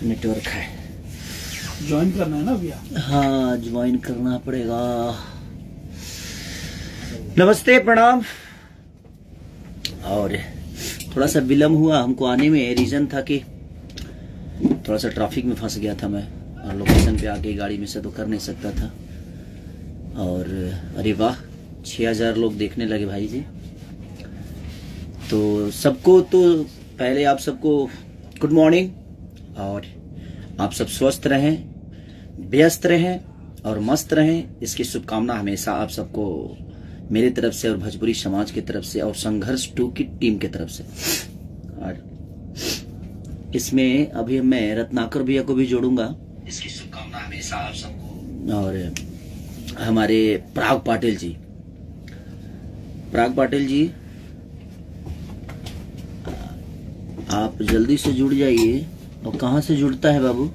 Network है। Join करना है ना भैया? हाँ, ज्वाइन करना पड़ेगा। नमस्ते, प्रणाम। और थोड़ा सा विलम्ब हुआ हमको आने में। रीज़न था कि थोड़ा सा ट्रैफिक में फंस गया था मैं, और लोकेशन पे आके गाड़ी में से तो कर नहीं सकता था। और अरे वाह, 6000 लोग देखने लगे भाई जी। तो सबको तो पहले आप सबको गुड मॉर्निंग, और आप सब स्वस्थ रहें, व्यस्त रहें और मस्त रहें, इसकी शुभकामना हमेशा आप सबको मेरी तरफ से और भोजपुरी समाज की तरफ से और संघर्ष 2 की टीम की तरफ से। और इसमें अभी मैं रत्नाकर भैया को भी जोड़ूंगा, इसकी शुभकामना हमेशा आप सबको। और हमारे पराग पाटिल जी, आप जल्दी से जुड़ जाइए। और कहाँ से जुड़ता है बाबू?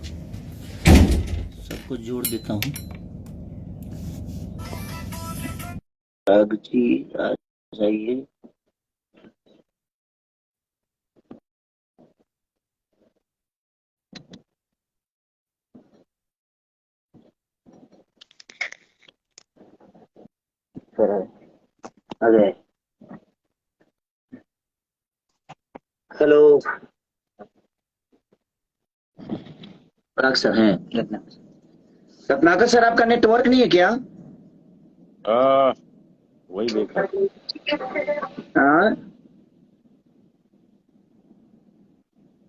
सबको जोड़ देता हूँ। पराग जी आ जाइए। अरे हेलो, पराग सर हैं? रत्नाकर सर, आपका नेटवर्क नहीं है क्या? वही देख रहा हूँ। हाँ,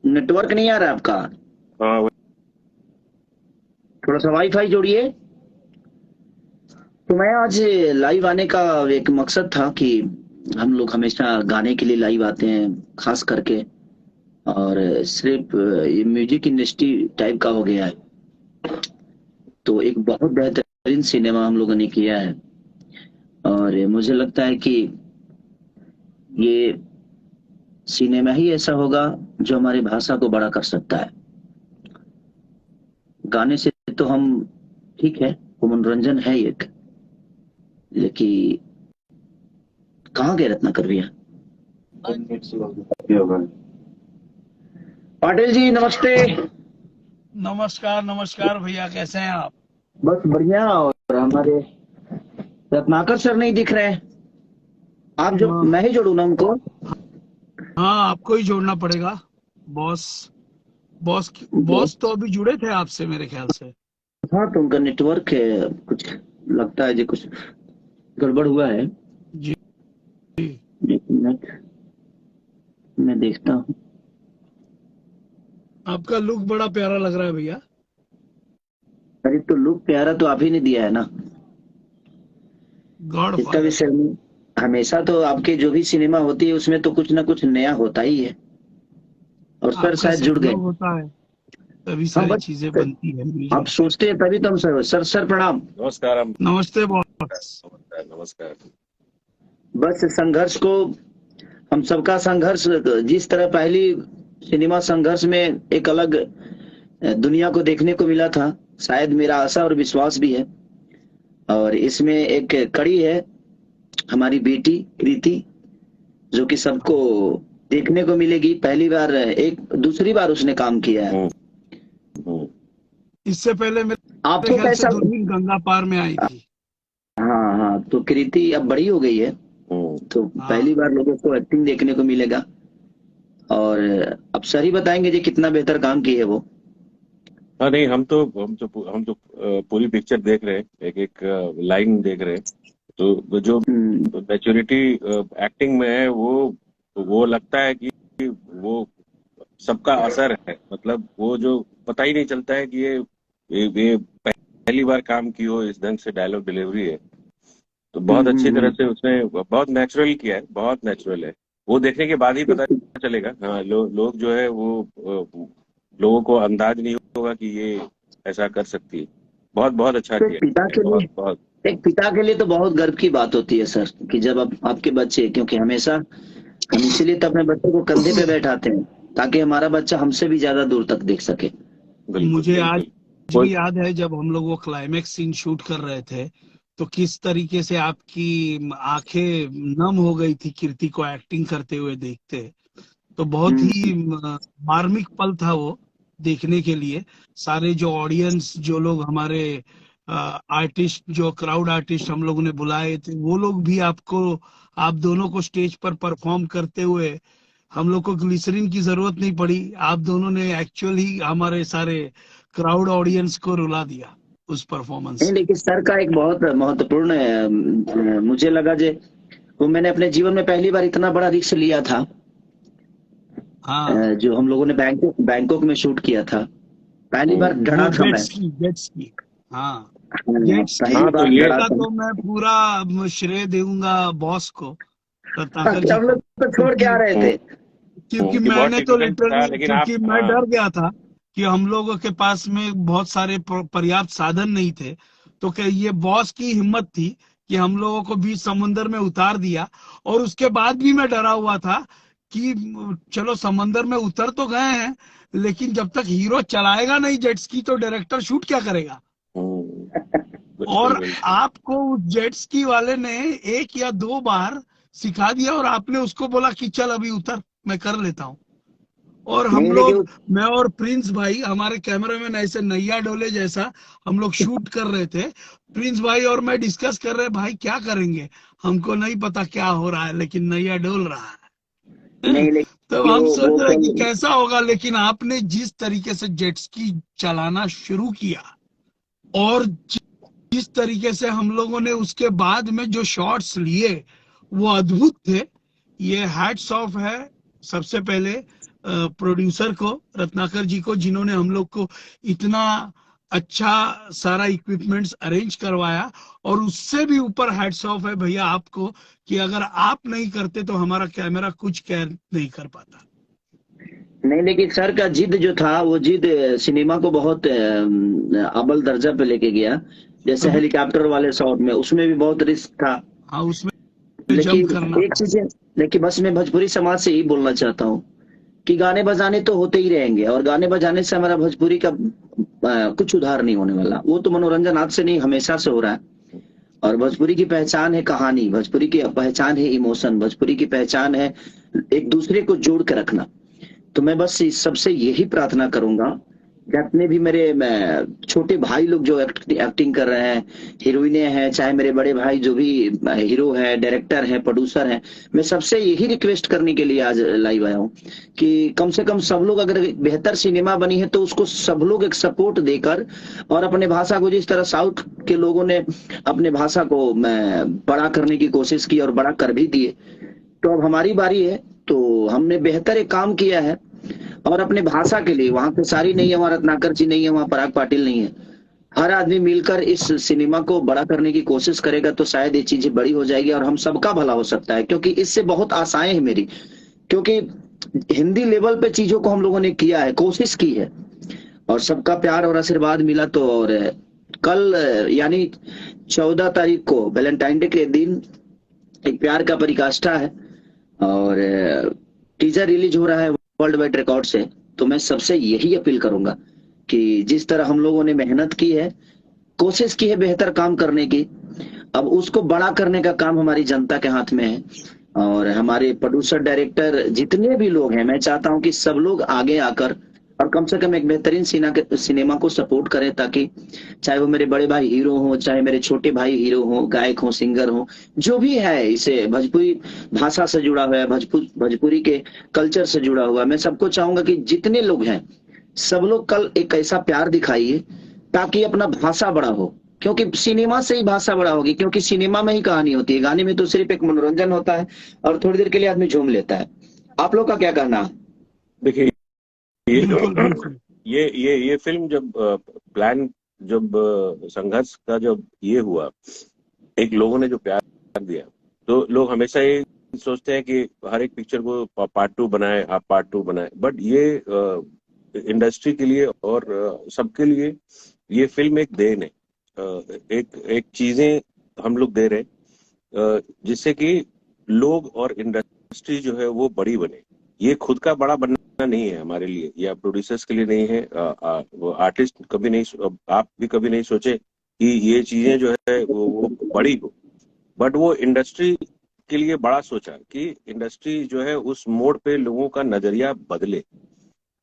नेटवर्क नहीं आ रहा है आपका। हाँ, थोड़ा सा वाईफाई जोड़िए। तो मैं आज लाइव आने का एक मकसद था कि हम लोग हमेशा गाने के लिए लाइव आते हैं, खास करके। और सिर्फ ये म्यूजिक इंडस्ट्री टाइप का हो गया है। तो एक बहुत बेहतरीन सिनेमा हम लोगों ने किया है, और मुझे लगता है कि ये सिनेमा ही ऐसा होगा जो हमारी भाषा को बड़ा कर सकता है। गाने से तो हम ठीक है, वो मनोरंजन है एक, लेकिन कहाँ गए रत्नाकर भैया? पाटिल जी नमस्ते। नमस्कार नमस्कार भैया, कैसे हैं आप? बस बढ़िया। और हमारे रत्नाकर सर नहीं दिख रहे हैं। आप जो, हाँ मैं ही जोड़ू ना उनको? हाँ, आपको ही जोड़ना पड़ेगा। बॉस बॉस बॉस तो अभी जुड़े थे आपसे मेरे ख्याल से। हाँ, तो उनका नेटवर्क है कुछ, लगता है जी कुछ गड़बड़ हुआ है। जी जी। एक मिनट, मैं देखता हूँ। आपका लुक बड़ा प्यारा लग रहा है भैया। अरे तो लुक प्यारा तो आप ही ने दिया है ना। गॉड इसका भी फादर। सर, हमेशा तो आपके जो भी सिनेमा होती है उसमें तो कुछ ना कुछ नया होता ही है। और सर आपका शायद जुड़ गए। सहयोग होता है तभी हाँ सारी बस, चीजें बनती है आप मिलजुल के। सोचते हैं तभी तो हम सर सर सर प्रणाम। नमस्कार। नमस्ते बॉस। नमस्कार नमस्कार। बस संघर्ष को, हम सबका संघर्ष, जिस तरह पहली सिनेमा संघर्ष में एक अलग दुनिया को देखने को मिला था, शायद मेरा आशा और विश्वास भी है। और इसमें एक कड़ी है, हमारी बेटी कृति, जो कि सबको देखने को मिलेगी। पहली बार, एक दूसरी बार उसने काम किया है। हम्म, हम्म। इससे पहले मेरे आपको ख्याल से कैसा? दुल्हन गंगा पार में आई थी। हाँ हाँ, तो कृति अब बड़ी हो गई है, तो पहली हाँ, बार लोगों को एक्टिंग देखने को मिलेगा। और अब सर ही बताएंगे जी कितना बेहतर काम की है वो। हाँ, नहीं, हम तो पूरी पिक्चर देख रहे हैं, एक एक लाइन देख रहे हैं। तो वो जो हम्म, मैच्योरिटी एक्टिंग में है, वो लगता है कि वो सबका असर है। मतलब वो जो पता ही नहीं चलता है कि ये पहली बार काम की हो, इस ढंग से डायलॉग डिलीवरी है। तो बहुत अच्छी तरह हम्म। से उसने बहुत नेचुरल किया है, बहुत नेचुरल है। वो देखने के बाद ही पता चलेगा। हाँ, लोग जो है वो लोगों को अंदाज नहीं होगा कि ये ऐसा कर सकती है। बहुत बहुत अच्छा तो एक किया पिता है, के बहुत लिए, बहुत। एक पिता के लिए तो बहुत गर्व की बात होती है सर, कि जब आप, आपके बच्चे, क्योंकि हमेशा हम इसीलिए तो अपने बच्चे को कंधे पे बैठाते हैं, ताकि हमारा बच्चा हमसे भी ज्यादा दूर तक देख सके। बिल्कुल मुझे आज बिल्कुल। कोई भी याद है जब हम लोग वो क्लाइमेक्स सीन शूट कर रहे थे, तो किस तरीके से आपकी आंखें नम हो गई थी कीर्ति को एक्टिंग करते हुए देखते। तो बहुत हम्म, ही मार्मिक पल था वो। देखने के लिए। सारे जो ऑडियंस, जो लोग हमारे आर्टिस्ट, जो क्राउड आर्टिस्ट हम लोगों ने बुलाए थे, वो लोग भी आप दोनों को स्टेज पर परफॉर्म करते हुए, हम लोग को ग्लिसरीन की जरूरत नहीं पड़ी। आप दोनों ने एक्चुअली हमारे सारे क्राउड ऑडियंस को रुला दिया उस परफॉर्मेंस नहीं, से। लेकिन सर का एक बहुत महत्वपूर्ण मुझे लगा जे वो मैंने अपने जीवन में पहली बार इतना बड़ा रिस्क लिया था। हाँ, जो हम लोगों ने बैंकॉक में शूट किया था, पहली बार डरा वो था मैं। जेट्स की। हाँ, हाँ, जेट्स की हाँ, पहली तो बार ये डरा का था। तो मैं पूरा श्रेय दूंगा बॉस को, रत्नाकर कि जी हम को, लोग तो छोड़ के आ क्योंकि रहे थे। कि बहुत मैंने तो डिफिकल्ट था, लिटरली, लेकिन आप क्योंकि मैं डर गया था कि हम लोगों के पास में बहुत सारे पर्याप्त साधन नहीं थे। तो क्या ये बॉस की हिम्मत थी कि हम लोगों को बीच समुद्र में उतार दिया। और उसके बाद भी मैं डरा हुआ था कि चलो समंदर में उतर तो गए हैं, लेकिन जब तक हीरो चलाएगा नहीं जेट्स की तो डायरेक्टर शूट क्या करेगा। बिल्कुल और बिल्कुल। आपको उस जेट स्की वाले ने 1 या 2 बार सिखा दिया और आपने उसको बोला कि चल अभी उतर, मैं कर लेता हूँ। और हम नहीं, लोग, लेकिन मैं और प्रिंस भाई, हमारे कैमरामैन ऐसे नैया डोले जैसा हम लोग शूट कर रहे थे। प्रिंस भाई और मैं डिस्कस कर रहे, भाई क्या करेंगे, हमको नहीं पता क्या हो रहा है, लेकिन नैया डोल रहा है। नहीं, तो लेकिन हम वो सोच रहे कि कल कैसा होगा, लेकिन आपने जिस तरीके से जेट स्की चलाना शुरू किया और जिस तरीके से हम लोगों ने उसके बाद में जो शॉट्स लिए वो अद्भुत थे। ये हैट्स ऑफ है सबसे पहले प्रोड्यूसर को, रत्नाकर जी को, जिन्होंने हम लोग को इतना अच्छा सारा इक्विपमेंट्स अरेंज करवाया। और उससे भी ऊपर हैट्स ऑफ है भैया आपको, कि अगर आप नहीं करते तो हमारा कैमरा कुछ कह नहीं कर पाता। नहीं, लेकिन सर का जिद जो था, वो जिद सिनेमा को बहुत अव्वल दर्जा पे लेके गया। जैसे अभी हेलीकॉप्टर वाले शॉट में, उसमें भी बहुत रिस्क था। हाँ, उसमें जंप लेकिन करना एक था। चीज है, लेकिन बस मैं भोजपुरी समाज से ही बोलना चाहता हूँ कि गाने बजाने तो होते ही रहेंगे, और गाने बजाने से हमारा भोजपुरी का कुछ उधार नहीं होने वाला। वो तो मनोरंजन आज से नहीं, हमेशा से हो रहा है। और भोजपुरी की पहचान है कहानी, भोजपुरी की पहचान है इमोशन, भोजपुरी की पहचान है एक दूसरे को जोड़ के रखना। तो मैं बस इस सबसे यही प्रार्थना करूंगा, जितने भी मेरे छोटे भाई लोग जो एक्टिंग कर रहे हैं, हीरोइनें हैं, चाहे मेरे बड़े भाई जो भी हीरो है, डायरेक्टर है, प्रोड्यूसर है, मैं सबसे यही रिक्वेस्ट करने के लिए आज लाइव आया हूँ कि कम से कम सब लोग, अगर बेहतर सिनेमा बनी है तो उसको सब लोग एक सपोर्ट देकर, और अपने भाषा को, जिस तरह साउथ के लोगों ने अपने भाषा को बड़ा करने की कोशिश की और बड़ा कर भी दिए, तो अब हमारी बारी है। तो हमने बेहतर एक काम किया है, और अपने भाषा के लिए, वहां पे सारी नहीं है, वहां रत्नाकर जी नहीं है, वहां पराग पाटिल नहीं है, हर आदमी मिलकर इस सिनेमा को बड़ा करने की कोशिश करेगा तो शायद ये चीजें बड़ी हो जाएगी और हम सबका भला हो सकता है। क्योंकि इससे बहुत आशाएं हैं मेरी, क्योंकि हिंदी लेवल पे चीजों को हम लोगों ने किया है, कोशिश की है, और सबका प्यार और आशीर्वाद मिला। तो और कल यानी 14 तारीख को वैलेंटाइन डे के दिन एक प्यार का परिकाष्ठा है, और टीजर रिलीज हो रहा है वर्ल्ड वाइड रिकॉर्ड से। तो मैं सबसे यही अपील करूंगा कि जिस तरह हम लोगों ने मेहनत की है, कोशिश की है बेहतर काम करने की, अब उसको बड़ा करने का काम हमारी जनता के हाथ में है। और हमारे प्रोड्यूसर, डायरेक्टर, जितने भी लोग हैं, मैं चाहता हूं कि सब लोग आगे आकर और कम से कम एक बेहतरीन सिनेमा को सपोर्ट करें, ताकि चाहे वो मेरे बड़े भाई हीरो हो, चाहे मेरे छोटे भाई हीरो हो, गायक हो, सिंगर हो, जो भी है, इसे भोजपुरी भाषा से जुड़ा हुआ है, भोजपुरी के कल्चर से जुड़ा हुआ है, मैं सबको चाहूंगा कि जितने लोग हैं सब लोग कल एक ऐसा प्यार दिखाइए ताकि अपना भाषा बड़ा हो। क्योंकि सिनेमा से ही भाषा बड़ा होगी, क्योंकि सिनेमा में ही कहानी होती है, गाने में तो सिर्फ एक मनोरंजन होता है और थोड़ी देर के लिए आदमी झूम लेता है। आप लोग का क्या कहना है? देखिए, ये बिल्कुल बिल्कुल। ये फिल्म जब प्लान, जब संघर्ष का जब ये हुआ, एक लोगों ने जो प्यार दिया, तो लोग हमेशा ये सोचते हैं कि हर एक पिक्चर को पार्ट 2 बनाए, आप पार्ट 2 बनाए, बट ये इंडस्ट्री के लिए और सबके लिए ये फिल्म एक देन है। एक एक चीजें हम लोग दे रहे हैं, जिससे कि लोग और इंडस्ट्री जो है वो बड़ी बने। ये खुद का बड़ा बनना नहीं है हमारे लिए, या प्रोड्यूसर्स के लिए नहीं है, आर्टिस्ट कभी नहीं, आप भी कभी नहीं सोचे कि ये चीजें जो है वो बड़ी हो, बट वो इंडस्ट्री के लिए बड़ा सोचा कि इंडस्ट्री जो है उस मोड़ पे लोगों का नजरिया बदले,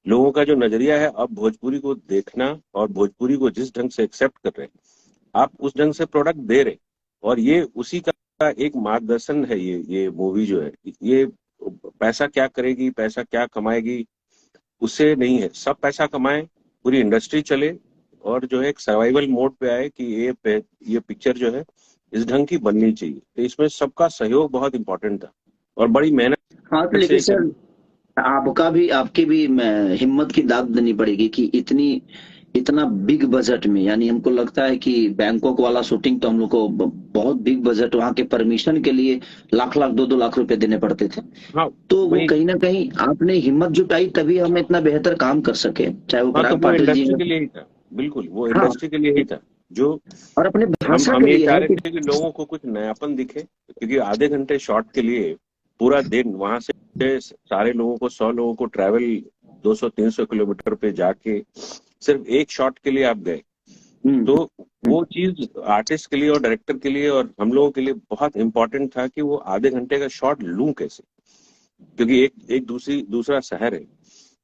लोगों का जो नजरिया है अब भोजपुरी को देखना और भोजपुरी को जिस ढंग से एक्सेप्ट कर रहे हैं, आप उस ढंग से प्रोडक्ट दे रहे, और ये उसी का एक मार्गदर्शन है। ये मूवी जो है, ये पैसा क्या करेगी, पैसा क्या कमाएगी, उससे नहीं है। सब पैसा कमाए, पूरी इंडस्ट्री चले, और जो है एक सर्वाइवल मोड पे आए कि ये पिक्चर जो है इस ढंग की बननी चाहिए। तो इसमें सबका सहयोग बहुत इंपॉर्टेंट था और बड़ी मेहनत हाँ तो लेकिन सर आपकी भी हिम्मत की दाद देनी पड़ेगी कि इतना बिग बजट में, यानी हमको लगता है कि बैंकॉक वाला शूटिंग तो हम लोग को बहुत बिग बजट, वहां के परमिशन के लिए लाख लाख 2-2 लाख रुपए देने पड़ते थे। हाँ, तो वो कहीं ना कहीं आपने हिम्मत जुटाई तभी हम इतना बेहतर काम कर सके, चाहे वो हाँ, तो पराग वो पाटिल जी इंडस्ट्री हो। के लिए ही था, बिल्कुल वो हाँ, इंडस्ट्री के लिए ही था। जो और अपने भाषा हम के ये लिए चाह है रहे कि थे कि लोगों को कुछ नयापन दिखे, क्योंकि आधे घंटे शॉट के लिए पूरा दिन वहां से सारे लोगों को 100 लोगों को ट्रैवल 200-300 किलोमीटर पे जाके सिर्फ एक शॉट के लिए आप गए। तो वो चीज आर्टिस्ट के लिए और डायरेक्टर के लिए और हम लोगों के लिए बहुत इंपॉर्टेंट था कि वो आधे घंटे का शॉट लूं कैसे, क्योंकि एक दूसरा शहर है।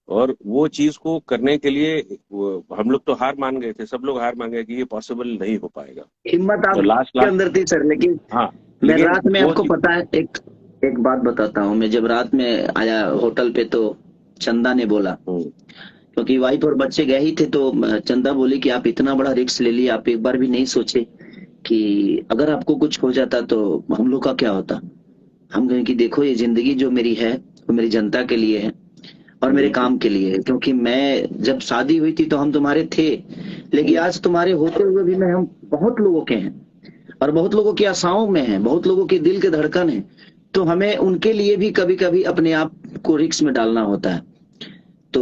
और वो चीज को करने के लिए हम लोग तो हार मान गए थे, सब लोग हार मान गए कि ये पॉसिबल नहीं हो पाएगा। हिम्मत तो लास्ट आपके अंदर थी सर, लेकिन हाँ, मैं लेकिन रात में, वो आपको पता है, एक बात बताता हूँ। मैं जब रात में आया होटल पे तो चंदा ने बोला, क्योंकि वाइफ और बच्चे गए ही थे, तो चंदा बोली कि आप इतना बड़ा रिस्क ले लिए, आप एक बार भी नहीं सोचे कि अगर आपको कुछ हो जाता तो हम लोग का क्या होता। हम कहें कि देखो ये जिंदगी जो मेरी है वो मेरी जनता के लिए है और मेरे काम के लिए है, क्योंकि मैं जब शादी हुई थी तो हम तुम्हारे थे, लेकिन आज तुम्हारे होते हुए भी मैं, हम बहुत लोगों के हैं और बहुत लोगों की आशाओं में हैं, बहुत लोगों के दिल के धड़कन है, तो हमें उनके लिए भी कभी कभी अपने आप को रिस्क में डालना होता है। तो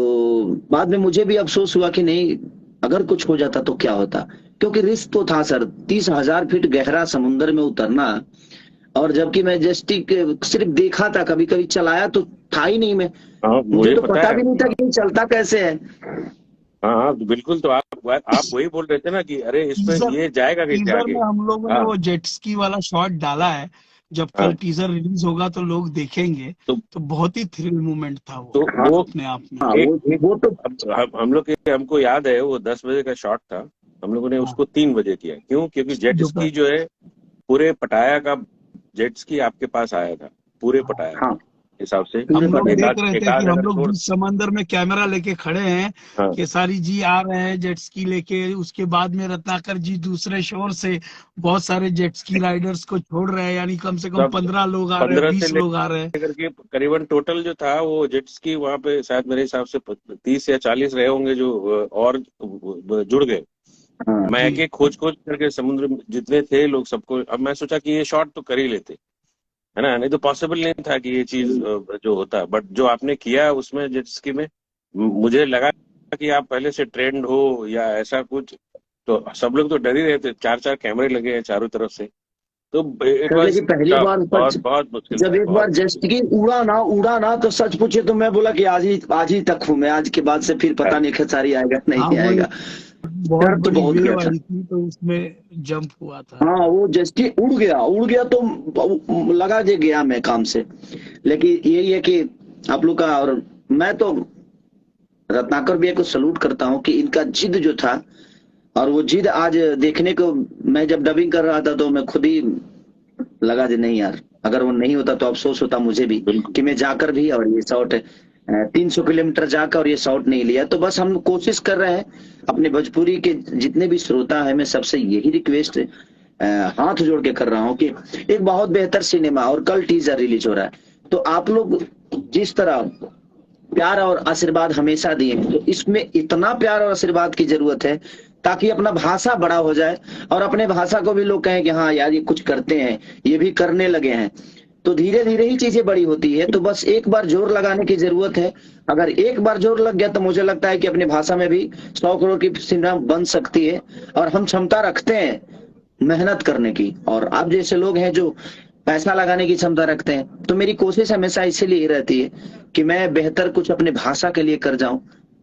बाद में मुझे भी अफसोस हुआ कि नहीं, अगर कुछ हो जाता तो क्या होता, क्योंकि रिस्क तो था सर, 30,000 फीट गहरा समुन्द्र में उतरना। और जबकि मैं जस्टिक सिर्फ देखा था, कभी कभी चलाया तो था ही नहीं मैं, मुझे तो पता भी नहीं था कि चलता कैसे है। हाँ, बिल्कुल। तो आप वही बोल रहे थे ना कि अरे इसमें ये जाएगा कैसे आगे। में हम लोगों ने वो जेट स्की वाला शॉट डाला है, जब कल टीजर रिलीज होगा तो लोग देखेंगे, तो बहुत ही थ्रिल मोमेंट था वो, तो वो अपने आप में। वो तो हम लोग के, हमको याद है वो 10 बजे का शॉट था, हम लोगों ने उसको 3 बजे किया। क्यों? क्योंकि जेट स्की जो है पूरे पटाया का जेट स्की आपके पास आया था, पूरे पटाया हिसाब से। हम लोग देख रहे थे कि हम लोग जिस समंदर में कैमरा लेके खड़े हैं, केसारी जी आ रहे हैं जेट स्की लेके, उसके बाद में रत्नाकर जी दूसरे शोर से बहुत सारे जेट स्की राइडर्स को छोड़ रहे हैं, यानी कम से कम 15 लोग आ रहे हैं, 20 लोग आ रहे हैं। करीबन टोटल जो था वो जेट स्की वहां पे शायद मेरे हिसाब से 30 या 40 रहे होंगे जो और जुड़ गए। मैं एक खोज करके समुद्र में जितने थे लोग सबको, अब मैं सोचा कि ये शॉट तो कर ही लेते, है ना, नहीं तो पॉसिबल नहीं था कि ये चीज जो होता। बट जो आपने किया उसमें जेट स्की में, मुझे लगा कि आप पहले से ट्रेंड हो या ऐसा कुछ, तो सब लोग तो डर ही रहे थे। 4-4 कैमरे लगे हैं चारों तरफ से, तो पहली बार बहुत मुश्किल। जब एक बार जेट स्की उड़ा ना तो सच पूछे तो मैं बोला कि आज ही तक हूँ मैं, आज के बाद से फिर पता नहीं खेसारी आएगा नहीं आएगा। बहुत वेव आई थी तो उसमें जंप हुआ था। हाँ, वो जस्ट उड़ गया तो लगा जे गया मैं काम से। लेकिन यही है कि आप लोग का, और मैं तो रत्नाकर भैया को सलूट करता हूँ कि इनका जिद जो था, और वो जिद आज देखने को, मैं जब डबिंग कर रहा था तो मैं खुद ही लगा जे नहीं यार, अगर वो नहीं होता तो अफसोस होता मुझे भी कि मैं जाकर भी और ये शॉट 300 किलोमीटर जाकर और ये शॉट नहीं लिया। तो बस हम कोशिश कर रहे हैं, अपने भोजपुरी के जितने भी श्रोता है, मैं सबसे यही रिक्वेस्ट हाथ जोड़ के कर रहा हूँ कि एक बहुत बेहतर सिनेमा, और कल टीजर रिलीज हो रहा है, तो आप लोग जिस तरह प्यार और आशीर्वाद हमेशा दिए, तो इसमें इतना प्यार और आशीर्वाद की जरूरत है ताकि अपना भाषा बड़ा हो जाए और अपने भाषा को भी लोग कहें कि हाँ यार ये कुछ करते हैं, ये भी करने लगे हैं। तो धीरे धीरे ही चीजें बड़ी होती है। तो बस एक बार जोर लगाने की जरूरत है। अगर एक बार जोर लग गया तो मुझे लगता है कि अपनी भाषा में भी 100 करोड़ की सिनेमा बन सकती है, और हम क्षमता रखते हैं मेहनत करने की, और आप जैसे लोग हैं जो पैसा लगाने की क्षमता रखते हैं। तो मेरी कोशिश हमेशा इसीलिए रहती है कि मैं बेहतर कुछ अपने भाषा के लिए कर जाऊं।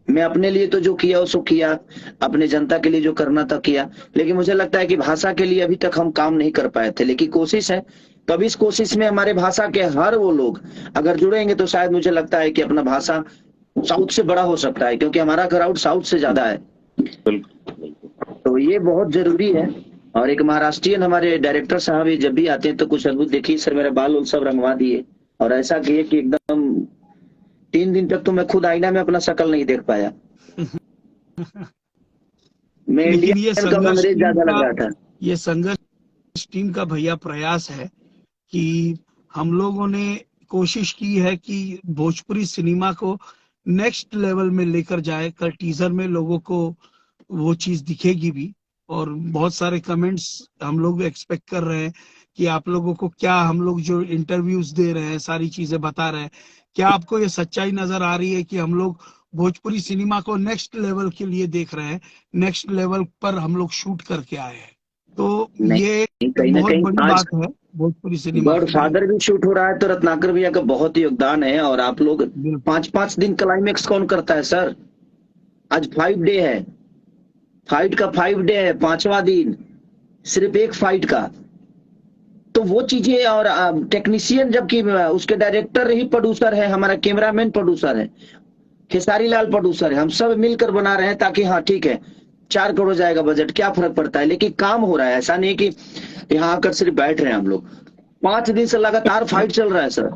मैं अपने लिए तो जो किया उसको किया, अपने जनता के लिए जो करना था किया, लेकिन मुझे लगता है कि भाषा के लिए अभी तक हम काम नहीं कर पाए थे, लेकिन कोशिश है। तो अब इस कोशिश में हमारे भाषा के हर वो लोग अगर जुड़ेंगे तो शायद मुझे लगता है कि अपना भाषा साउथ से बड़ा हो सकता है, क्योंकि हमारा क्राउड साउथ से ज्यादा है। बिल्कुल बिल्कुल। तो ये बहुत जरूरी है। और एक महाराष्ट्रियन हमारे डायरेक्टर साहब ये जब भी आते हैं तो कुछ अद्भुत, देखिए सर मेरे बाल उल सब रंगवा दिए और ऐसा किए कि एकदम 3 दिन तक तो मैं खुद आईना में अपना शक्ल नहीं देख पाया। मैं लेकिन इंडियन कम अंग्रेज ज्यादा लग रहा था। ये संघर्ष टीम का भैया प्रयास है कि हम लोगों ने कोशिश की है कि भोजपुरी सिनेमा को नेक्स्ट लेवल में लेकर जाए। कल टीजर में लोगों को वो चीज दिखेगी भी, और बहुत सारे कमेंट्स हम लोग एक्सपेक्ट कर रहे हैं कि आप लोगों को क्या, हम लोग जो इंटरव्यूज दे रहे हैं, सारी चीजें बता रहे हैं, क्या आपको ये सच्चाई नजर आ रही है कि हम लोग भोजपुरी सिनेमा को नेक्स्ट लेवल के लिए देख रहे हैं, नेक्स्ट लेवल पर हम लोग शूट करके आए हैं। तो ये कहीं ना बहुत कहीं बड़ी आज बात है भोजपुरी सिनेमा गॉड के लिए। फादर भी शूट हो रहा है तो रत्नाकर भैया का बहुत योगदान है। और आप लोग बिल्कुल। 5-5 दिन क्लाइमेक्स कौन करता है सर? आज 5 डे है, फाइट का 5 डे है, 5वां दिन सिर्फ एक फाइट का। तो वो चीजें, और टेक्नीशियन, जबकि उसके डायरेक्टर ही प्रोड्यूसर है, हमारा कैमरामैन प्रोड्यूसर है, खेसारी लाल प्रोड्यूसर है, हम सब मिलकर बना रहे हैं ताकि हाँ ठीक है 4 करोड़ जाएगा बजट, क्या फर्क पड़ता है, लेकिन काम हो रहा है। ऐसा नहीं कि यहाँ आकर सिर्फ बैठ रहे हैं हम लोग। 5 दिन से लगातार फाइट चल रहा है सर।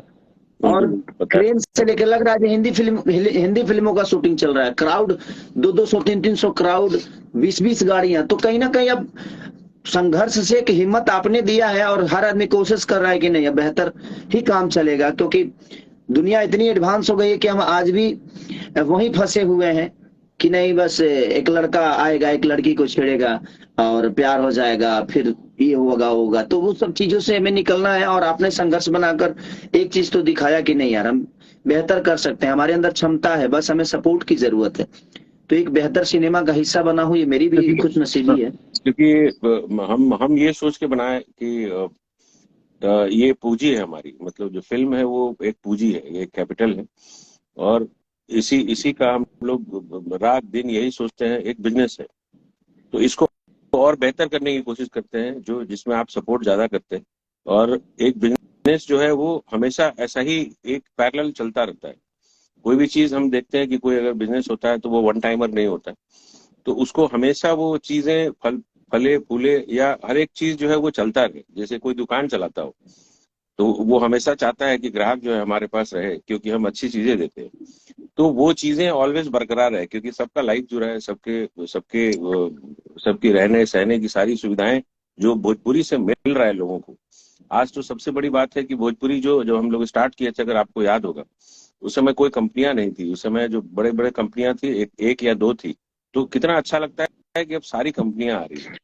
और क्रेन से लेकर लग रहा है हिंदी फिल्मों का शूटिंग चल रहा है। क्राउड 200-200 300-300 क्राउड, 20-20 गाड़ियां। तो कहीं ना कहीं अब संघर्ष से एक हिम्मत आपने दिया है और हर आदमी कोशिश कर रहा है कि नहीं अब बेहतर ही काम चलेगा, क्योंकि दुनिया इतनी एडवांस हो गई है कि हम आज भी वहीं फंसे हुए हैं कि नहीं बस एक लड़का आएगा एक लड़की को छेड़ेगा और प्यार हो जाएगा, फिर ये होगा। तो वो सब चीजों से हमें निकलना है। और आपने संघर्ष बनाकर एक चीज तो दिखाया कि नहीं यार हम बेहतर कर सकते हैं, हमारे अंदर क्षमता है, बस हमें सपोर्ट की जरूरत है। तो एक बेहतर सिनेमा का हिस्सा बना हुई ये मेरी भी खुश नसीबी है। क्योंकि हम ये सोच के बनाए कि ये पूंजी है हमारी, मतलब जो फिल्म है वो एक पूंजी है, ये कैपिटल है। और इसी का हम लोग रात दिन यही सोचते हैं, एक बिजनेस है तो इसको और बेहतर करने की कोशिश करते हैं, जो जिसमें आप सपोर्ट ज्यादा करते हैं। और एक बिजनेस जो है वो हमेशा ऐसा ही एक पैरेलल चलता रहता है। कोई भी चीज हम देखते हैं कि कोई अगर बिजनेस होता है तो वो वन टाइमर नहीं होता है, तो उसको हमेशा वो चीजें फले फूले या हर एक चीज जो है वो चलता रहे। जैसे कोई दुकान चलाता हो तो वो हमेशा चाहता है कि ग्राहक जो है हमारे पास रहे, क्योंकि हम अच्छी चीजें देते हैं। तो वो चीजें ऑलवेज बरकरार है, क्योंकि सबका लाइफ जुड़ा है, सबकी रहने सहने की सारी सुविधाएं जो भोजपुरी से मिल रहा है लोगों को। आज तो सबसे बड़ी बात है कि भोजपुरी जो हम लोग स्टार्ट किए थे, अगर आपको याद होगा, उस समय कोई कंपनियां नहीं थी। उस समय जो बड़े बड़े कंपनियां थी एक या दो थी। तो कितना अच्छा लगता है कि अब सारी कंपनियां आ रही है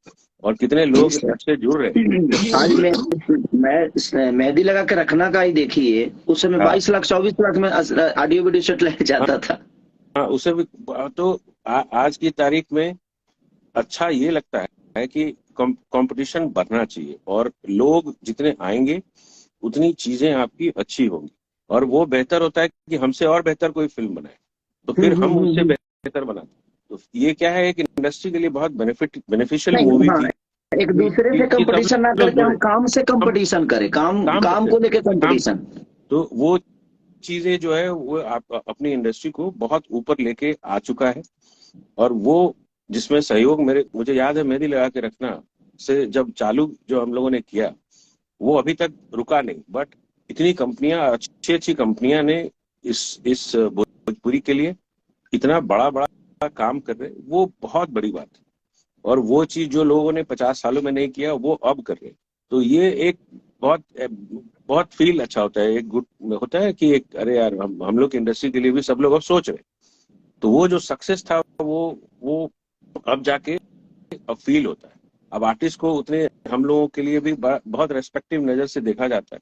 और कितने लोग इससे जुड़ रहे हैं। आज मैं मेहंदी लगा के रखना का ही देखिए, उस समय 22 लाख 24 लाख में ऑडियो वीडियो सेट लेके जाता था। हाँ, उसे भी तो आज की तारीख में अच्छा ये लगता है कि कंपटीशन बढ़ना चाहिए और लोग जितने आएंगे उतनी चीजें आपकी अच्छी होंगी। और वो बेहतर होता है कि हमसे और बेहतर कोई फिल्म बनाए तो फिर हम उससे बेहतर बनाते। तो ये क्या है, एक इंडस्ट्री के लिए बहुत बेनिफिशियल मूवी थी। एक दूसरे से कंपटीशन ना करके हम काम से कंपटीशन करें, काम को लेके कंपटीशन। तो वो चीजें जो है वो अपनी इंडस्ट्री को बहुत ऊपर लेके आ चुका है। और वो जिसमें सहयोग मुझे याद है, मेहंदी लगा के रखना से जब चालू जो हम लोगों ने किया वो अभी तक रुका नहीं। बट इतनी कंपनियां, अच्छी कंपनियां ने इस भोजपुरी के लिए इतना बड़ा काम कर रहे, वो बहुत बड़ी बात है। और वो चीज जो लोगों ने 50 सालों में नहीं किया वो अब कर रहे। तो ये एक बहुत फील अच्छा होता है, एक गुड होता है कि एक अरे यार हम लोग की इंडस्ट्री के लिए भी सब लोग अब सोच रहे। तो वो जो सक्सेस था वो अब जाके अब फील होता है। अब आर्टिस्ट को उतने हम लोगों के लिए भी बहुत रेस्पेक्टिव नजर से देखा जाता है,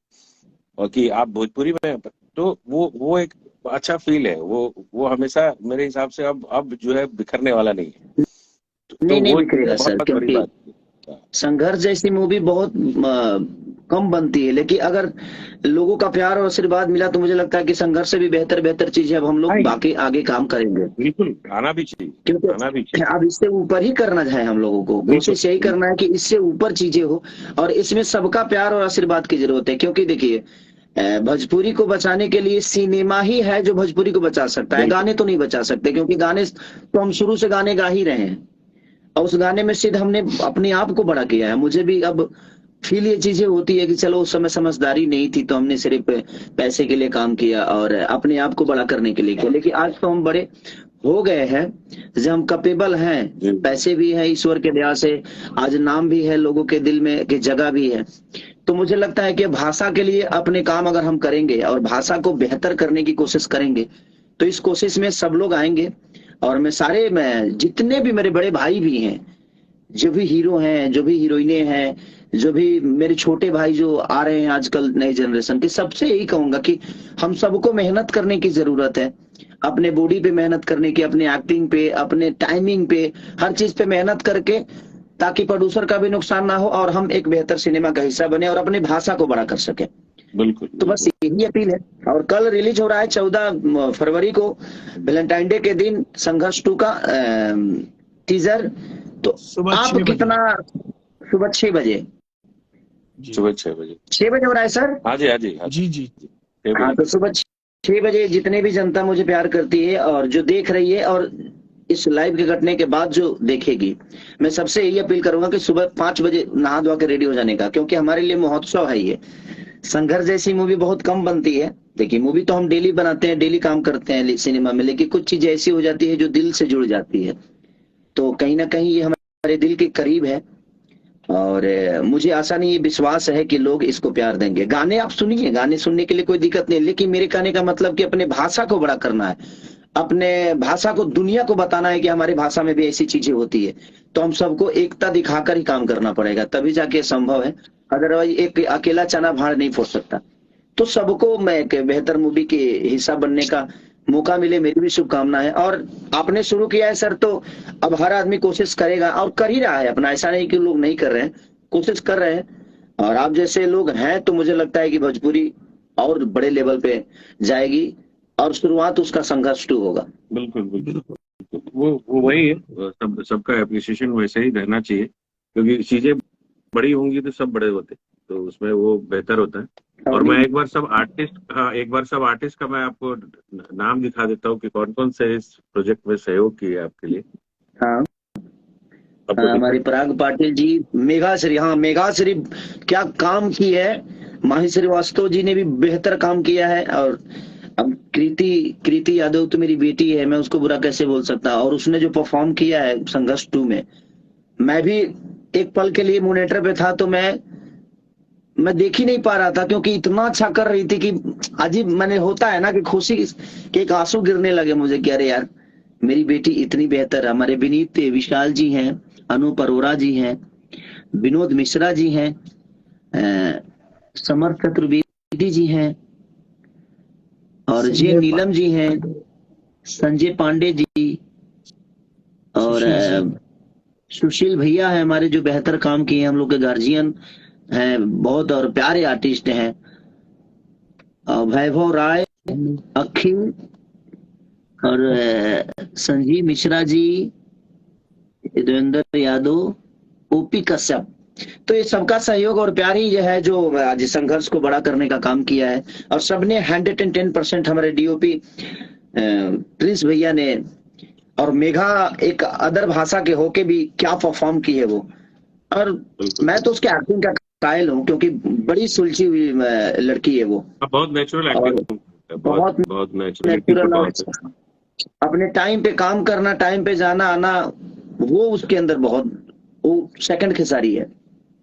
और कि आप भोजपुरी में, तो वो एक अच्छा फील है। वो हमेशा मेरे हिसाब से अब जो है बिखरने वाला नहीं है। नहीं बिखरेगा सर, क्योंकि संघर्ष जैसी मूवी बहुत कम बनती है, लेकिन अगर लोगों का प्यार और आशीर्वाद मिला तो मुझे लगता है कि संघर्ष से भी बेहतर चीजें अब हम लोग बाकी आगे काम करेंगे। बिल्कुल आना भी चाहिए, क्योंकि अब इससे ऊपर ही करना है हम लोगों को, कोशिश यही करना है कि इससे ऊपर चीजें हो। और इसमें सबका प्यार और आशीर्वाद की जरूरत है, क्योंकि देखिए भोजपुरी को बचाने के लिए सिनेमा ही है जो भोजपुरी को बचा सकता है, बिल्कुल गाने तो नहीं बचा सकते, क्योंकि गाने तो हम शुरू से गाने गा ही रहे हैं और उस गाने में सिर्फ हमने अपने आप को बड़ा किया है। मुझे भी अब फील ये चीजें होती है कि चलो उस समय समझदारी नहीं थी तो हमने सिर्फ पैसे के लिए काम किया और अपने आप को बड़ा करने के लिए किया, लेकिन आज तो हम बड़े हो गए हैं, जब हम कैपेबल हैं, जी पैसे भी है ईश्वर के दया से, आज नाम भी है, लोगों के दिल में की जगह भी है। तो मुझे लगता है कि भाषा के लिए अपने काम अगर हम करेंगे और भाषा को बेहतर करने की कोशिश करेंगे तो इस कोशिश में सब लोग आएंगे। और मैं जितने भी मेरे बड़े भाई भी हैं, जो भी हीरो हैं, जो भी हीरोइनें हैं, जो भी मेरे छोटे भाई जो आ रहे हैं आजकल नई जनरेशन के, सबसे यही कहूंगा कि हम सबको मेहनत करने की जरूरत है, अपने बॉडी पे मेहनत करने की, अपने एक्टिंग पे, अपने टाइमिंग पे, हर चीज पे मेहनत करके, ताकि प्रोड्यूसर का भी नुकसान ना हो और हम एक बेहतर सिनेमा का हिस्सा बने और अपनी भाषा को बड़ा कर सके। बिल्कुल तो बस बिल्कुल यही अपील है। और कल रिलीज हो रहा है 14 फरवरी को, वैलेंटाइन डे के दिन, संघर्ष 2 का टीजर। तो सुबह आप 6 बजे। कितना, सुबह 6 बजे, जी सुबह 6 बजे। 6 बजे हो रहा है सर? हाँ जी हाँ जी हाँ जी जी जी 6 हाँ, बजे। तो सुबह 6 बजे जितने भी जनता मुझे प्यार करती है और जो देख रही है और इस लाइव के घटने के बाद जो देखेगी, मैं सबसे यही अपील करूंगा कि सुबह 5 बजे नहा धोआ के रेडी हो जाने का, क्योंकि हमारे लिए महोत्सव है ये। संघर्ष जैसी मूवी बहुत कम बनती है। देखिए, मूवी तो हम डेली बनाते हैं, डेली काम करते हैं सिनेमा में, लेकिन कुछ चीजें ऐसी हो जाती है जो दिल से जुड़ जाती है। तो कहीं ना कहीं ये हमारे दिल के करीब है और मुझे आशा नहीं, ये विश्वास है कि लोग इसको प्यार देंगे। गाने आप सुनिए, गाने सुनने के लिए कोई दिक्कत नहीं, लेकिन मेरे कहने का मतलब कि अपने भाषा को बड़ा करना है, अपने भाषा को दुनिया को बताना है कि हमारी भाषा में भी ऐसी चीजें होती है। तो हम सबको एकता दिखाकर ही काम करना पड़ेगा, तभी जाके संभव है। अदरवाइज एक अकेला चना भाड़ नहीं फोड़ सकता। तो सबको मैं एक बेहतर मूवी के हिस्सा बनने का मौका मिले, मेरी भी शुभकामना है। और आपने शुरू किया है सर, तो अब हर आदमी कोशिश करेगा और कर ही रहा है अपना, ऐसा नहीं कि लोग नहीं कर रहे हैं, कोशिश कर रहे हैं। और आप जैसे लोग हैं तो मुझे लगता है कि भोजपुरी और बड़े लेवल पे जाएगी और शुरुआत उसका संघर्ष 2 होगा। बिल्कुल बिल्कुल वो वही है, सबका एप्रिसिएशन वैसे ही रहना चाहिए, क्योंकि चीजें बड़ी होंगी तो सब बड़े होते, तो उसमें वो बेहतर होता है। और मैं एक बार सब आर्टिस्ट का मैं आपको नाम दिखा देता हूँ कि कौन कौन से इस प्रोजेक्ट में सहयोग किए आपके लिए। हाँ, आपको हमारी पराग पाटिल जी, मेघाश्री, हाँ मेघाश्री क्या काम की है, माही श्रीवास्तव जी ने भी बेहतर काम किया है। और अब कृति यादव तो मेरी बेटी है, मैं उसको बुरा कैसे बोल सकता, और उसने जो परफॉर्म किया है संघर्ष 2 में, मैं भी एक पल के लिए मॉनिटर पे था तो मैं देख ही नहीं पा रहा था, क्योंकि इतना अच्छा कर रही थी कि अजीब, मैंने होता है ना कि खुशी के एक आंसू गिरने लगे मुझे कि अरे यार मेरी बेटी इतनी बेहतर है। हमारे विनीत विशाल जी हैं, अनूप अरोड़ा जी हैं, विनोद मिश्रा जी हैं, समर्थ चतुर्वेदी जी हैं, और जे नीलम जी हैं, संजय पांडे जी, और सुशील भैया है हमारे जो बेहतर काम किए हैं, हम लोग के गार्जियन हैं बहुत और प्यारे आर्टिस्ट हैं, वैभव राय, अखिल और संजीव मिश्रा जी, देवेंद्र यादव, ओपी कश्यप। तो ये सबका सहयोग और प्यार ही है जो आज संघर्ष को बड़ा करने का काम किया है। और सबने 110% हमारे डीओपी प्रिंस भैया ने, और मेघा एक अदर भाषा के होके भी क्या परफॉर्म की है वो। और मैं तो उसके एक्टिंग का कायल हूँ, क्योंकि बड़ी सुलझी हुई लड़की है वो, बहुत नेचुरल एक्टिंग, बहुत नेचुरल, अपने टाइम पे काम करना, टाइम पे जाना आना, वो उसके अंदर बहुत, वो सेकंड खेसारी है।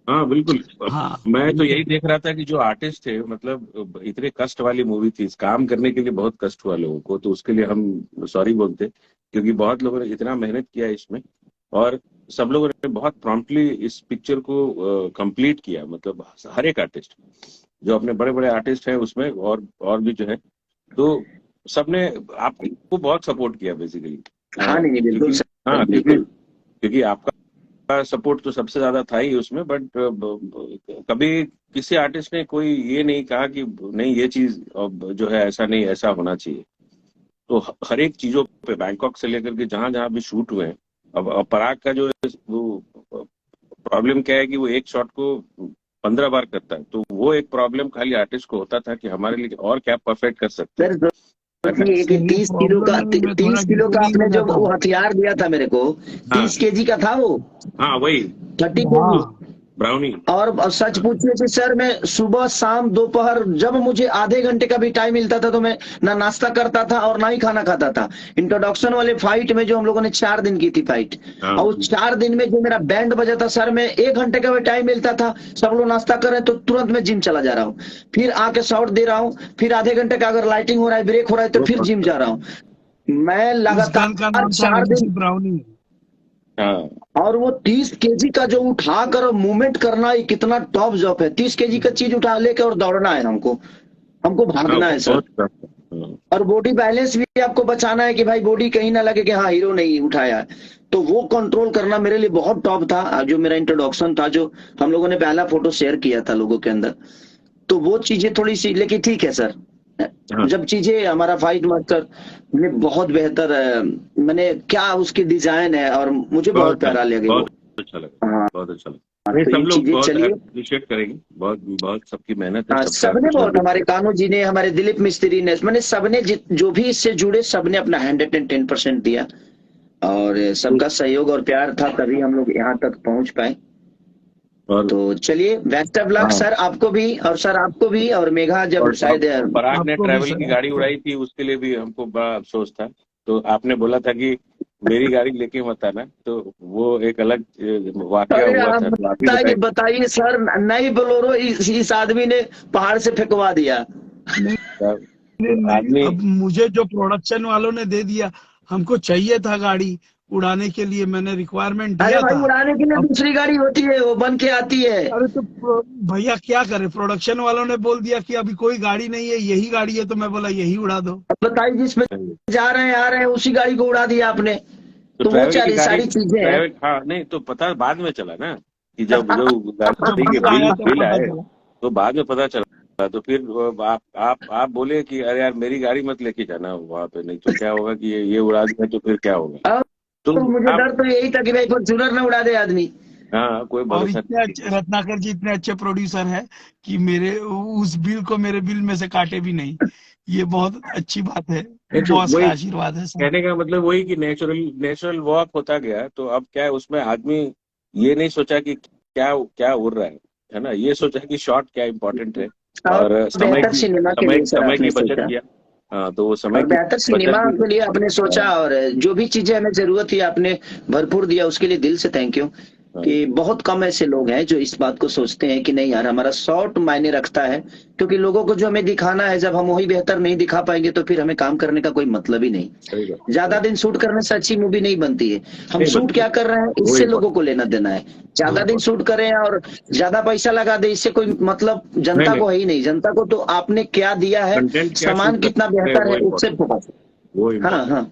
हाँ बिल्कुल। हाँ, मैं तो यही देख रहा था कि जो आर्टिस्ट थे, मतलब इतने कष्ट वाली मूवी थी, इस काम करने के लिए बहुत कष्ट हुआ लोगों को, तो उसके लिए हम सॉरी बोलते, क्योंकि बहुत लोगों ने इतना मेहनत किया इसमें और सब लोगों ने बहुत प्रॉम्प्टली इस पिक्चर को कंप्लीट किया। मतलब हर एक आर्टिस्ट, जो अपने बड़े बड़े आर्टिस्ट हैं उसमें, और भी जो है, तो सबने आपको बहुत सपोर्ट किया बेसिकली। हाँ नहीं बिल्कुल, हाँ क्योंकि आपका सपोर्ट तो सबसे ज्यादा था ही उसमें, बट कभी किसी आर्टिस्ट ने कोई ये नहीं कहा कि नहीं ये चीज जो है ऐसा नहीं, ऐसा होना चाहिए। तो हर एक चीजों पे, बैंकॉक से लेकर के जहां जहां भी शूट हुए हैं। अब पराग का जो वो प्रॉब्लम क्या है कि वो एक शॉट को 15 बार करता है। तो वो एक प्रॉब्लम खाली आर्टिस्ट को होता था कि हमारे लिए और क्या परफेक्ट कर सकते हैं। सर देखिए कि ये 30 किलो का प्रॉब्लम में थोड़ा 30 किलो का डिटेलिंग आपने में जो जाता वो हूँ। हथियार दिया था मेरे को, हाँ 30 केजी का था वो, हाँ वही 30 केजी। हाँ ब्राउनी। और सच हाँ पूछिए कि सर मैं सुबह शाम दोपहर जब मुझे आधे घंटे का भी टाइम मिलता था तो मैं ना नाश्ता करता था और ना ही खाना खाता था। इंट्रोडक्शन वाले फाइट में जो हम लोगों ने 4 दिन की थी फाइट, हाँ और उस 4 दिन में जो मेरा बैंड बजा था सर, मैं 1 घंटे का भी टाइम मिलता था, सब लोग नाश्ता कर रहे हैं तो तुरंत मैं जिम चला जा रहा हूँ, फिर आके शॉट दे रहा हूँ, फिर आधे घंटे का अगर लाइटिंग हो रहा है, ब्रेक हो रहा है तो वो फिर जिम जा रहा हूँ। मैं उस गन का लगातार नाम था 4 एमएमसी दिन, ब्राउनी। हाँ और वो 30 केजी का जो उठाकर मूवमेंट करना, ये कितना टॉप जॉब है। 30 केजी का चीज उठा लेके और दौड़ना है हमको, हमको हाँ भागना है सर। बहुत tough है। हाँ, और बॉडी बैलेंस भी आपको बचाना है कि भाई बॉडी कहीं ना लगे कि हाँ हीरो नहीं उठाया है। तो वो कंट्रोल करना मेरे लिए बहुत टॉप था। जो मेरा इंट्रोडक्शन था, जो हम लोगों ने पहला फोटो शेयर किया था लोगों के अंदर, तो वो चीजें थोड़ी सी, लेकिन ठीक है सर। हाँ जब चीजें हमारा फाइट मास्टर ने बहुत बेहतर मैंने क्या उसकी डिजाइन है, और मुझे बहुत बहुत अच्छा प्यारा लगा, लगे वो। बहुत अच्छा लगा, हाँ, बहुत अच्छा लगा। नहीं तो सब ये लोग चीजें बहुत चलिए। अप्रिशिएट करेंगे, बहुत बहुत सबकी मेहनत है, हाँ, सबका सबने कुछ ना बहुत, हमारे कुछ। कान्हू जी ने, हमारे दिलीप मिस्त्री ने, मैंने सबने जो भी इससे जुड़े सबने अपना 110% दिया, और सबका सहयोग और प्यार था तभी हम लोग यहाँ तक पहुंच पाए। और तो चलिए, बेस्ट ऑफ लक हाँ सर आपको भी, और सर आपको भी, और मेघा जब और शायद पराग ने आपको भी ट्रैवल सर, की गाड़ी आपको उड़ाई थी, उसके लिए भी हमको बड़ा अफसोस था। तो आपने बोला था कि मेरी गाड़ी लेके मत आना, तो वो एक अलग वाकया अरे हुआ आप था, तो आप ही बताइए बताए। बताइए सर, नई बोलेरो इस आदमी ने पहाड़ से फेंकवा दिया। नहीं नहीं तो नहीं, आदमी अब मुझे जो प्रोडक्शन वालों ने दे दिया, हमको चाहिए था गाड़ी उड़ाने के लिए, मैंने रिक्वायरमेंट अरे दिया भाई, था। उड़ाने के लिए अब दूसरी गाड़ी होती है, वो बन के आती है। अरे तो भैया क्या करे, प्रोडक्शन वालों ने बोल दिया कि अभी कोई गाड़ी नहीं है, यही गाड़ी है, तो मैं बोला यही उड़ा दो। अब बताइए, जिसमें जा रहे हैं आ रहे हैं उसी गाड़ी को उड़ा दिया आपने। तो तो वो ट्रैवल की गाड़ी, सारी चीजें हैं। ट्रैवल, हाँ नहीं तो पता बाद में चला ना, कि जब जो जब गाड़ी के बिल बिल आया तब बिल पता आए चला। तो बाद में पता चला। तो फिर आप बोले कि अरे यार मेरी गाड़ी मत लेके जाना वहां पे, नहीं तो क्या होगा कि ये उड़ा दिया तो फिर क्या होगा। अब तो तो मुझे आप, डर तो यही था कि भाई फॉर्च्यूनर न उड़ा दे आदमी। हाँ कोई और भरोसा इतने नहीं। अच्छे रत्नाकर जी, इतने अच्छे प्रोड्यूसर है कि मेरे उस बिल को मेरे बिल में से काटे भी नहीं। ये बहुत अच्छी बात है, नहीं तो बॉस का वही आशीर्वाद है सर। कहने का मतलब वही कि नेचुरल नेचुरल वॉक होता गया। तो अब क्या है, उसमें आदमी ये नहीं सोचा कि क्या क्या उड़ रहा है ना, ये सोचा कि शॉट क्या इम्पोर्टेंट है, और और बेहतर सिनेमा के लिए सर समय आपने की बचत सोचा, किया। हाँ तो वो समय और की बेहतर बचत सिनेमा भी। के लिए आपने सोचा, और जो भी चीजें हमें जरूरत थी आपने भरपूर दिया, उसके लिए दिल से थैंक यू। हाँ, कि बहुत कम ऐसे लोग हैं जो इस बात को सोचते हैं कि नहीं यार, हमारा शॉर्ट मायने रखता है। क्योंकि लोगों को जो हमें दिखाना है, जब हम वही बेहतर नहीं दिखा पाएंगे तो फिर हमें काम करने का कोई मतलब ही नहीं। सही बात, ज्यादा सही दिन शूट करने से अच्छी मूवी नहीं बनती है। हम नहीं शूट बनती क्या है। कर रहे हैं, वो इससे लोगों इम्पोर्टेंट, को लेना देना है। वो ज्यादा दिन इम्पोर्टेंट। शूट करें और ज्यादा पैसा लगा दे, इससे कोई मतलब नहीं जनता नहीं, को है ही नहीं। जनता को तो आपने क्या दिया है, कंटेंट क्या सामान शूट कितना करते हैं बेहतर वो है, उससे इम्पोर्टेंट, फोकस। वो हाँ इम्पोर्टेंट। हाँ।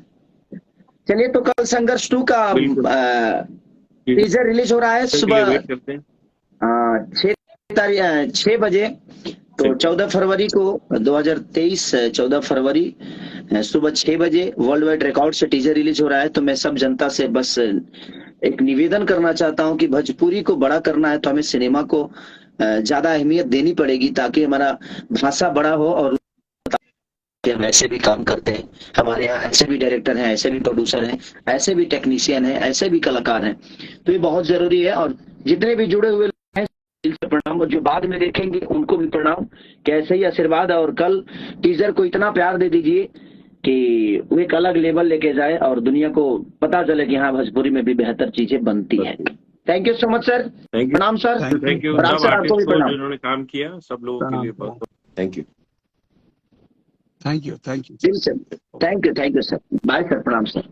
चलिए, तो कल संघर्ष 2 का बिल्कुल, टीजर रिलीज हो रहा है के लिए सुबह वेट करते हैं। 6 बजे। तो ठीक है, 14 फरवरी को 2023, 14 फरवरी सुबह 6 बजे वर्ल्ड वाइड रिकॉर्ड से टीजर रिलीज हो रहा है। तो मैं सब जनता से बस एक निवेदन करना चाहता हूं कि भोजपुरी को बड़ा करना है तो हमें सिनेमा को ज्यादा अहमियत देनी पड़ेगी, ताकि हमारा भाषा बड़ा हो। और कि हम ऐसे भी काम करते हैं, हमारे यहाँ ऐसे भी डायरेक्टर हैं, ऐसे भी प्रोड्यूसर हैं, ऐसे भी टेक्नीशियन हैं, ऐसे भी कलाकार हैं। तो ये बहुत जरूरी है। और जितने भी जुड़े हुए लोग हैं, दिल से प्रणाम, और जो बाद में देखेंगे उनको भी प्रणाम, कि ऐसे ही आशीर्वाद। और कल टीजर को इतना प्यार दे दीजिए कि वो एक अलग लेवल लेके जाए और दुनिया को पता चले कि हाँ, भोजपुरी में भी बेहतर चीजें बनती हैं। Thank you so much sir, thank you, प्रणाम सर। थैंक यू और आप सब सर, आपको आर्टिस्ट भी को प्रणाम। जिन्होंने काम किया, सब लोगों के प्रणाम लिए बहुत प्रणाम। बहुत thank you. Thank you, thank you दिल से thank you sir. Bye sir, प्रणाम सर।